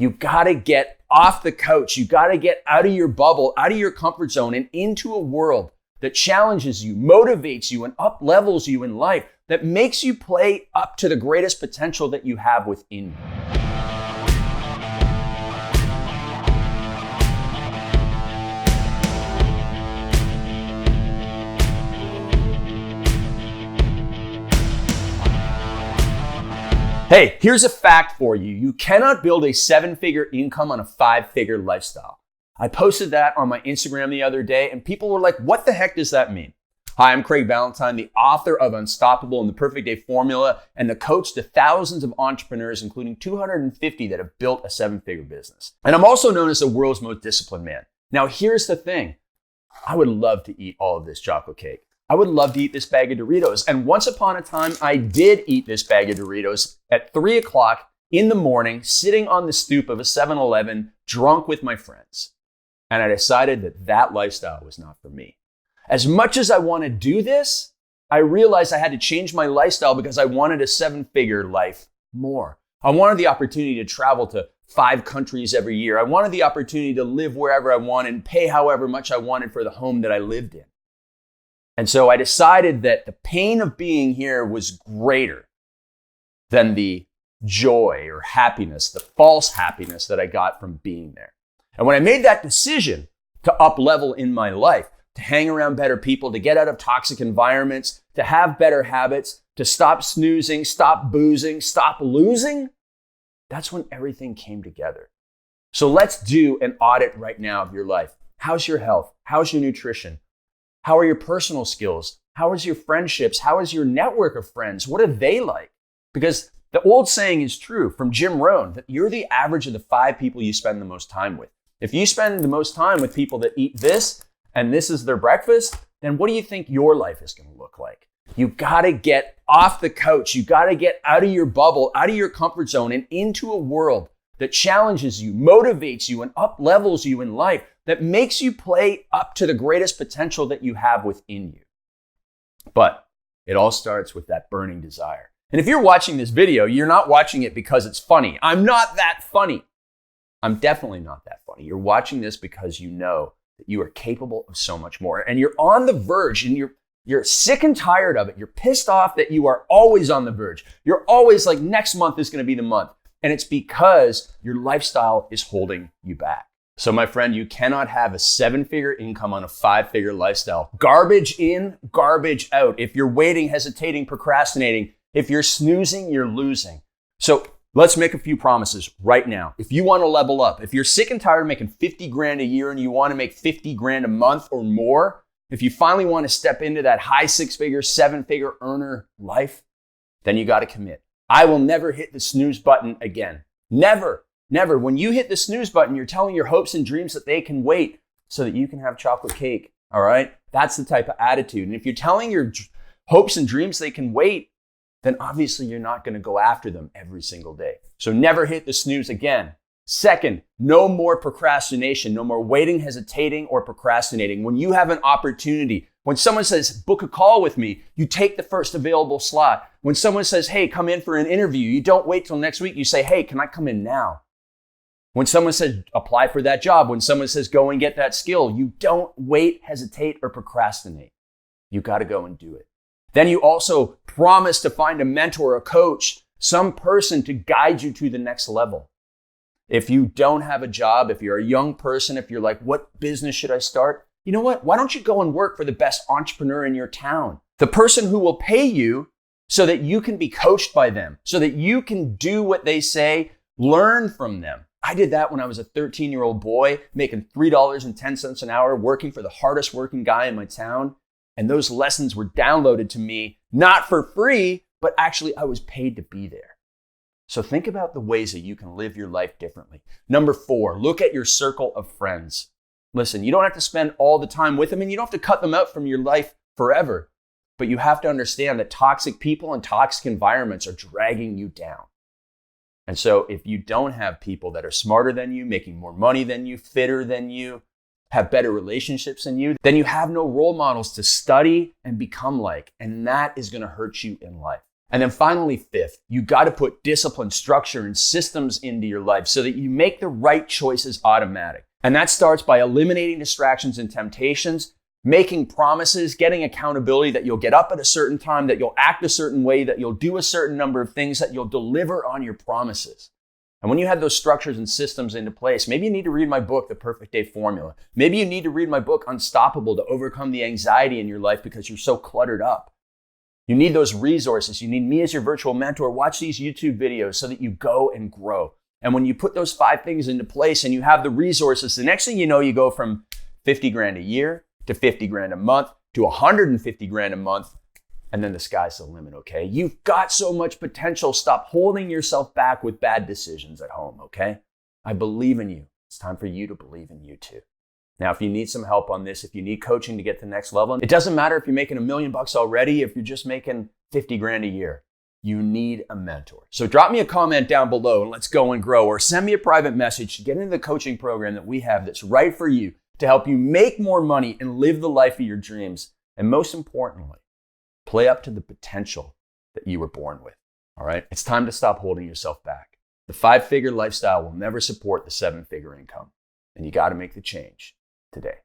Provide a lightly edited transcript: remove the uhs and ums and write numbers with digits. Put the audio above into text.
You gotta get off the couch. You gotta get out of your bubble, out of your comfort zone, and into a world that challenges you, motivates you, and up-levels you in life, that makes you play up to the greatest potential that you have within you. Hey, here's a fact for you. You cannot build a 7-figure income on a 5-figure lifestyle. I posted that on my Instagram the other day, and people were like, what the heck does that mean? Hi, I'm Craig Ballantyne, the author of Unstoppable and the Perfect Day Formula, and the coach to thousands of entrepreneurs, including 250 that have built a 7-figure business. And I'm also known as the world's most disciplined man. Now, here's the thing. I would love to eat all of this chocolate cake. I would love to eat this bag of Doritos. And once upon a time, I did eat this bag of Doritos at 3 o'clock in the morning, sitting on the stoop of a 7-Eleven, drunk with my friends. And I decided that that lifestyle was not for me. As much as I want to do this, I realized I had to change my lifestyle because I wanted a 7-figure life more. I wanted the opportunity to travel to 5 countries every year. I wanted the opportunity to live wherever I wanted and pay however much I wanted for the home that I lived in. And so I decided that the pain of being here was greater than the joy or happiness, the false happiness that I got from being there. And when I made that decision to up level in my life, to hang around better people, to get out of toxic environments, to have better habits, to stop snoozing, stop boozing, stop losing, that's when everything came together. So let's do an audit right now of your life. How's your health? How's your nutrition? How are your personal skills? How is your friendships? How is your network of friends? What are they like? Because the old saying is true from Jim Rohn, that you're the average of the 5 people you spend the most time with. If you spend the most time with people that eat this, and this is their breakfast, then what do you think your life is going to look like? You gotta get off the couch. You gotta get out of your bubble, out of your comfort zone, and into a world that challenges you, motivates you, and up-levels you in life, that makes you play up to the greatest potential that you have within you. But it all starts with that burning desire. And if you're watching this video, you're not watching it because it's funny. I'm not that funny. I'm definitely not that funny. You're watching this because you know that you are capable of so much more. And you're on the verge, and you're sick and tired of it. You're pissed off that you are always on the verge. You're always like, next month is going to be the month. And it's because your lifestyle is holding you back. So my friend, you cannot have a 7-figure income on a 5-figure lifestyle. Garbage in, garbage out. If you're waiting, hesitating, procrastinating, if you're snoozing, you're losing. So let's make a few promises right now. If you want to level up, if you're sick and tired of making 50 grand a year and you want to make 50 grand a month or more, if you finally want to step into that high 6-figure, 7-figure earner life, then you got to commit. I will never hit the snooze button again. Never. Never. When you hit the snooze button, you're telling your hopes and dreams that they can wait so that you can have chocolate cake. All right? That's the type of attitude. And if you're telling your hopes and dreams they can wait, then obviously you're not going to go after them every single day. So never hit the snooze again. Second, no more procrastination, no more waiting, hesitating, or procrastinating. When you have an opportunity, when someone says, book a call with me, you take the first available slot. When someone says, hey, come in for an interview, you don't wait till next week. You say, hey, can I come in now? When someone says, apply for that job, when someone says, go and get that skill, you don't wait, hesitate, or procrastinate. You got to go and do it. Then you also promise to find a mentor, a coach, some person to guide you to the next level. If you don't have a job, if you're a young person, if you're like, what business should I start? You know what? Why don't you go and work for the best entrepreneur in your town? The person who will pay you so that you can be coached by them, so that you can do what they say, learn from them. I did that when I was a 13-year-old boy, making $3.10 an hour, working for the hardest working guy in my town. And those lessons were downloaded to me, not for free, but actually I was paid to be there. So think about the ways that you can live your life differently. Number 4, look at your circle of friends. Listen, you don't have to spend all the time with them, and you don't have to cut them out from your life forever. But you have to understand that toxic people and toxic environments are dragging you down. And so if you don't have people that are smarter than you, making more money than you, fitter than you, have better relationships than you, then you have no role models to study and become like. And that is going to hurt you in life. And then finally, fifth, you got to put discipline, structure, and systems into your life so that you make the right choices automatic. And that starts by eliminating distractions and temptations, making promises, getting accountability that you'll get up at a certain time, that you'll act a certain way, that you'll do a certain number of things, that you'll deliver on your promises. And when you have those structures and systems into place, maybe you need to read my book, The Perfect Day Formula. Maybe you need to read my book, Unstoppable, to overcome the anxiety in your life because you're so cluttered up. You need those resources. You need me as your virtual mentor. Watch these YouTube videos so that you go and grow. And when you put those 5 things into place and you have the resources, the next thing you know, you go from 50 grand a year to 50 grand a month to 150 grand a month. And then the sky's the limit, okay? You've got so much potential. Stop holding yourself back with bad decisions at home, okay? I believe in you. It's time for you to believe in you too. Now, if you need some help on this, if you need coaching to get to the next level, it doesn't matter if you're making $1 million already, if you're just making 50 grand a year, you need a mentor. So drop me a comment down below and let's go and grow, or send me a private message to get into the coaching program that we have that's right for you to help you make more money and live the life of your dreams. And most importantly, play up to the potential that you were born with. All right? It's time to stop holding yourself back. The 5-figure lifestyle will never support the 7-figure income. And you got to make the change today.